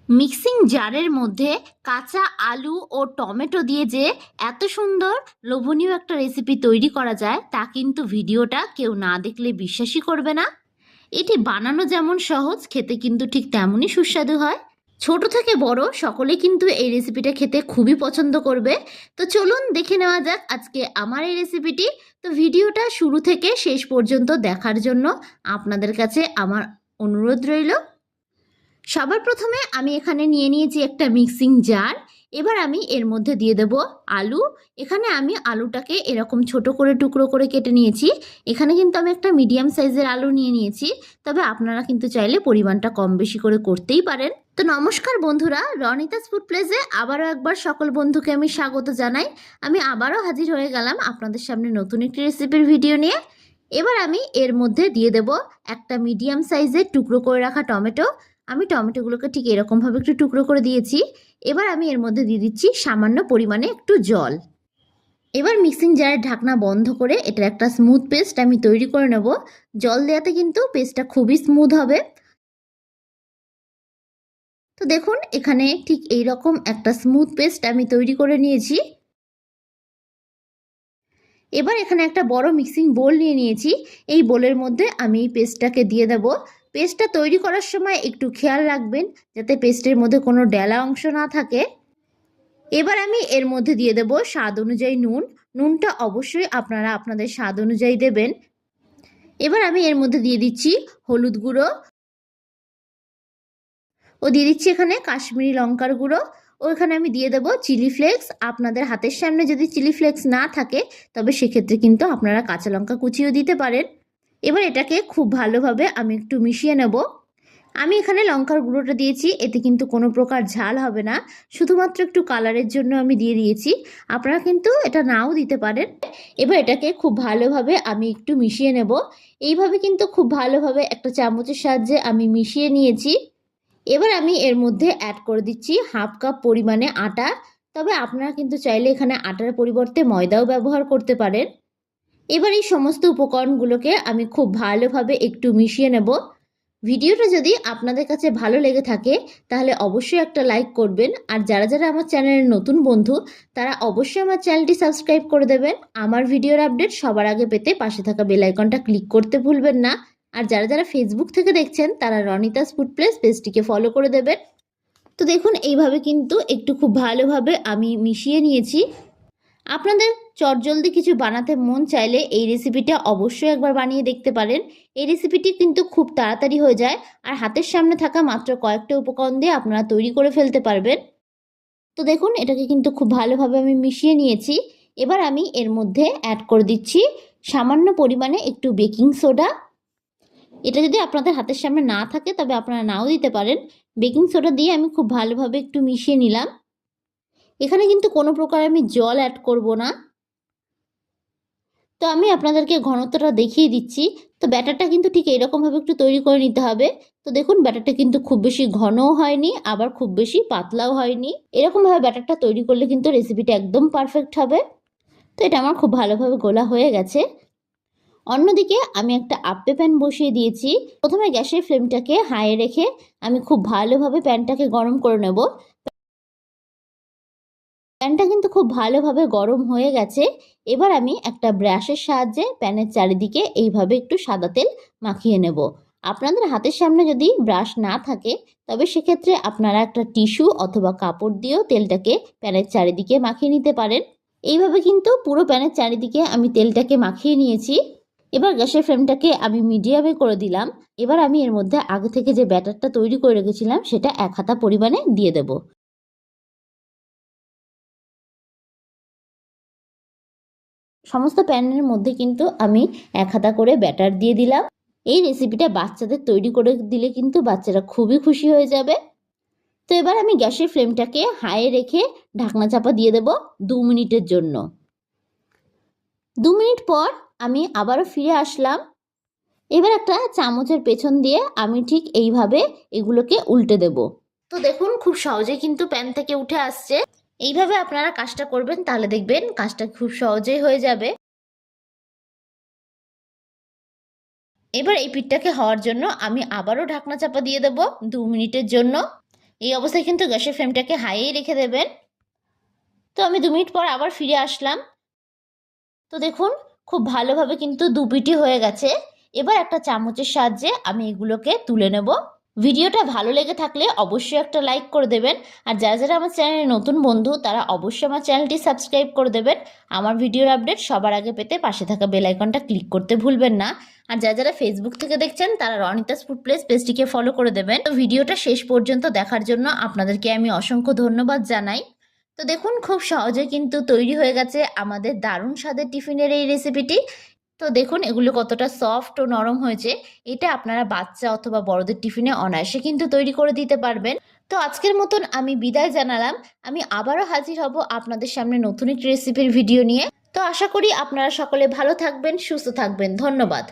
Mixing জারের মধ্যে কাঁচা আলু ও টমেটো দিয়ে যে এত সুন্দর লোভনীয় একটা রেসিপি তৈরি করা যায় তা কিন্তু ভিডিওটা কেউ না দেখলে বিশ্বাসই করবে না। এটি বানানো যেমন সহজ, খেতে কিন্তু ঠিক তেমনই সুস্বাদু হয়। ছোট থেকে বড় সকলে কিন্তু এই রেসিপিটা খেতে খুবই পছন্দ করবে। তো চলুন দেখে নেওয়া যাক আজকে আমার এই রেসিপিটি। তো ভিডিওটা শুরু থেকে শেষ পর্যন্ত দেখার জন্য আপনাদের কাছে আমার অনুরোধ রইল। সবার প্রথমে আমি এখানে নিয়ে নিয়েছি একটা মিক্সিং জার। এবার আমি এর মধ্যে দিয়ে দেব আলু। এখানে আমি আলুটাকে এরকম ছোট করে টুকরো করে কেটে নিয়েছি। এখানে কিন্তু আমি একটা মিডিয়াম সাইজের আলু নিয়ে নিয়েছি, তবে আপনারা কিন্তু চাইলে পরিমাণটা কম বেশি করে করতেই পারেন। তো নমস্কার বন্ধুরা, রনিতাস ফুড প্লেসে আবারও একবার সকল বন্ধুকে আমি স্বাগত জানাই। আমি আবারও হাজির হয়ে গেলাম আপনাদের সামনে নতুন একটি রেসিপির ভিডিও নিয়ে। এবার আমি এর মধ্যে দিয়ে দেব একটা মিডিয়াম সাইজের টুকরো করে রাখা টমেটো। আমি টমেটোগুলোকে ঠিক এরকমভাবে একটু টুকরো করে দিয়েছি। এবার আমি এর মধ্যে দিয়ে দিচ্ছি সামান্য পরিমাণে একটু জল। এবার মিক্সিং জারের ঢাকনা বন্ধ করে এটার একটা স্মুথ পেস্ট আমি তৈরি করে নেব। জল দেওয়াতে কিন্তু পেস্টটা খুবই স্মুথ হবে। তো দেখুন এখানে ঠিক এইরকম একটা স্মুথ পেস্ট আমি তৈরি করে নিয়েছি। এবার এখানে একটা বড় মিক্সিং বোল নিয়ে নিয়েছি। এই বোলের মধ্যে আমি এই পেস্টটাকে দিয়ে দেব। পেস্টটা তৈরি করার সময় একটু খেয়াল রাখবেন যাতে পেস্টের মধ্যে কোনো ডেলা অংশ না থাকে। এবার আমি এর মধ্যে দিয়ে দেব স্বাদ অনুযায়ী নুন। নুনটা অবশ্যই আপনারা আপনাদের স্বাদ অনুযায়ী দেবেন। এবার আমি এর মধ্যে দিয়ে দিচ্ছি হলুদ গুঁড়ো ও দিয়ে দিচ্ছি এখানে কাশ্মীরি লঙ্কার গুঁড়ো ও এখানে আমি দিয়ে দেবো চিলি ফ্লেক্স। আপনাদের হাতের সামনে যদি চিলি ফ্লেক্স না থাকে তবে সেক্ষেত্রে কিন্তু আপনারা কাঁচা লঙ্কা কুচিও দিতে পারেন। এবার এটাকে খুব ভালোভাবে আমি একটু মিশিয়ে নেব। আমি এখানে লঙ্কার গুঁড়োটা দিয়েছি, এতে কিন্তু কোনো প্রকার ঝাল হবে না, শুধুমাত্র একটু কালারের জন্য আমি দিয়ে দিয়েছি। আপনারা কিন্তু এটা নাও দিতে পারেন। এবার এটাকে খুব ভালোভাবে আমি একটু মিশিয়ে নেব। এইভাবে কিন্তু খুব ভালোভাবে একটা চামচের সাহায্যে আমি মিশিয়ে নিয়েছি। এবার আমি এর মধ্যে অ্যাড করে দিচ্ছি হাফ কাপ পরিমাণে আটা। তবে আপনারা কিন্তু চাইলে এখানে আটার পরিবর্তে ময়দাও ব্যবহার করতে পারেন। এবার এই সমস্ত উপকরণগুলোকে আমি খুব ভালোভাবে একটু মিশিয়ে নেব। ভিডিওটা যদি আপনাদের কাছে ভালো লেগে থাকে তাহলে অবশ্যই একটা লাইক করবেন, আর যারা যারা আমার চ্যানেলের নতুন বন্ধু তারা অবশ্যই আমার চ্যানেলটি সাবস্ক্রাইব করে দেবেন। আমার ভিডিওর আপডেট সবার আগে পেতে পাশে থাকা বেল আইকনটা ক্লিক করতে ভুলবেন না। আর যারা যারা ফেসবুক থেকে দেখছেন তারা রনিতাস ফুড প্লেস পেজটিকে ফলো করে দেবেন। তো দেখুন এইভাবে কিন্তু একটু খুব ভালোভাবে আমি মিশিয়ে নিয়েছি। আপনাদের চটজলদি কিছু বানাতে মন চাইলে এই রেসিপিটা অবশ্যই একবার বানিয়ে দেখতে পারেন। এই রেসিপিটি কিন্তু খুব তাড়াতাড়ি হয়ে যায়, আর হাতের সামনে থাকা মাত্র কয়েকটা উপকরণ দিয়ে আপনারা তৈরি করে ফেলতে পারবেন। তো দেখুন এটাকে কিন্তু খুব ভালোভাবে আমি মিশিয়ে নিয়েছি। এবার আমি এর মধ্যে অ্যাড করে দিচ্ছি সামান্য পরিমাণে একটু বেকিং সোডা। এটা যদি আপনাদের হাতের সামনে না থাকে তবে আপনারা নাও দিতে পারেন। বেকিং সোডা দিয়ে আমি খুব ভালোভাবে একটু মিশিয়ে নিলাম। এখানে কিন্তু কোনো প্রকার আমি জল অ্যাড করব না। তো আমি আপনাদেরকে ঘনত্বটা দেখিয়ে দিচ্ছি। তো ব্যাটারটা কিন্তু ঠিক এরকমভাবে একটু তৈরি করে নিতে হবে। তো দেখুন ব্যাটারটা কিন্তু খুব বেশি ঘনও হয়নি আবার খুব বেশি পাতলাও হয়নি। এরকমভাবে ব্যাটারটা তৈরি করলে কিন্তু রেসিপিটা একদম পারফেক্ট হবে। তো এটা আমার খুব ভালোভাবে গোলা হয়ে গেছে। অন্যদিকে আমি একটা আপ্পে প্যান বসিয়ে দিয়েছি। প্রথমে গ্যাসের ফ্লেমটাকে হাইয়ে রেখে আমি খুব ভালোভাবে প্যানটাকে গরম করে নেব। প্যানটা কিন্তু খুব ভালোভাবে গরম হয়ে গেছে। এবার আমি একটা ব্রাশের সাহায্যে প্যানের চারিদিকে এইভাবে একটু সাদা তেল মাখিয়ে নেব। আপনাদের হাতের সামনে যদি ব্রাশ না থাকে তবে সেক্ষেত্রে আপনারা একটা টিস্যু অথবা কাপড় দিয়েও তেলটাকে প্যানের চারিদিকে মাখিয়ে নিতে পারেন। এইভাবে কিন্তু পুরো প্যানের চারিদিকে আমি তেলটাকে মাখিয়ে নিয়েছি। এবার গ্যাসের ফ্লেমটাকে আমি মিডিয়ামে করে দিলাম। এবার আমি এর মধ্যে আগে থেকে যে ব্যাটারটা তৈরি করে রেখেছিলাম সেটা 1 হাতা পরিমাণে দিয়ে দেব। সমস্ত প্যানের মধ্যে কিন্তু আমি 1 হাতা করে ব্যাটার দিয়ে দিলাম। এই রেসিপিটা বাচ্চাদের তৈরি করে দিলে কিন্তু বাচ্চারা খুবই খুশি হয়ে যাবে। তো এবার আমি গ্যাসের ফ্লেমটাকে হাইয়ে রেখে ঢাকনা চাপা দিয়ে দেব 2 মিনিটের জন্য। 2 মিনিট পর আমি আবারও ফিরে আসলাম। এবার একটা চামচের পেছন দিয়ে আমি ঠিক এইভাবে এগুলোকে উল্টে দেব। তো দেখুন খুব সহজেই কিন্তু প্যান থেকে উঠে আসছে। এইভাবে আপনারা কাজটা করবেন তাহলে দেখবেন কাজটা খুব সহজেই হয়ে যাবে। এবার এই পিঠটাকে হওয়ার জন্য আমি আবারও ঢাকনা চাপা দিয়ে দেব 2 মিনিটের জন্য। এই অবস্থায় কিন্তু গ্যাসের ফ্লেমটাকে হাইয়েই রেখে দেবেন। তো আমি 2 মিনিট পর আবার ফিরে আসলাম। তো দেখুন খুব ভালোভাবে কিন্তু দুপিটি হয়ে গেছে। এবার একটা চামচের সাহায্যে আমি এগুলোকে তুলে নেব। ভিডিওটা ভালো লেগে থাকলে অবশ্যই একটা লাইক করে দেবেন। আর যারা যারা আমার চ্যানেলে নতুন বন্ধু তারা অবশ্যই আমার চ্যানেলটি সাবস্ক্রাইব করে দেবেন। আমার ভিডিওর আপডেট সবার আগে পেতে পাশে থাকা বেল আইকনটা ক্লিক করতে ভুলবেন না। আর যারা যারা ফেসবুক থেকে দেখছেন তারা রনিতাস ফুড প্লেস পেজটিকে ফলো করে দেবেন। তো ভিডিওটা শেষ পর্যন্ত দেখার জন্য আপনাদেরকে আমি অসংখ্য ধন্যবাদ জানাই। তো দেখুন খুব সহজে কিন্তু তৈরি হয়ে গেছে আমাদের দারুণ স্বাদের টিফিনের এই রেসিপিটি। তো দেখুন এগুলো কতটা সফট ও নরম হয়েছে। এটা আপনারা বাচ্চা অথবা বড়দের টিফিনে অনায়াসে কিন্তু তৈরি করে দিতে পারবেন। তো আজকের মতন আমি বিদায় জানালাম। আমি আবারও হাজির হব আপনাদের সামনে নতুন একটি রেসিপির ভিডিও নিয়ে। তো আশা করি আপনারা সকলে ভালো থাকবেন, সুস্থ থাকবেন। ধন্যবাদ।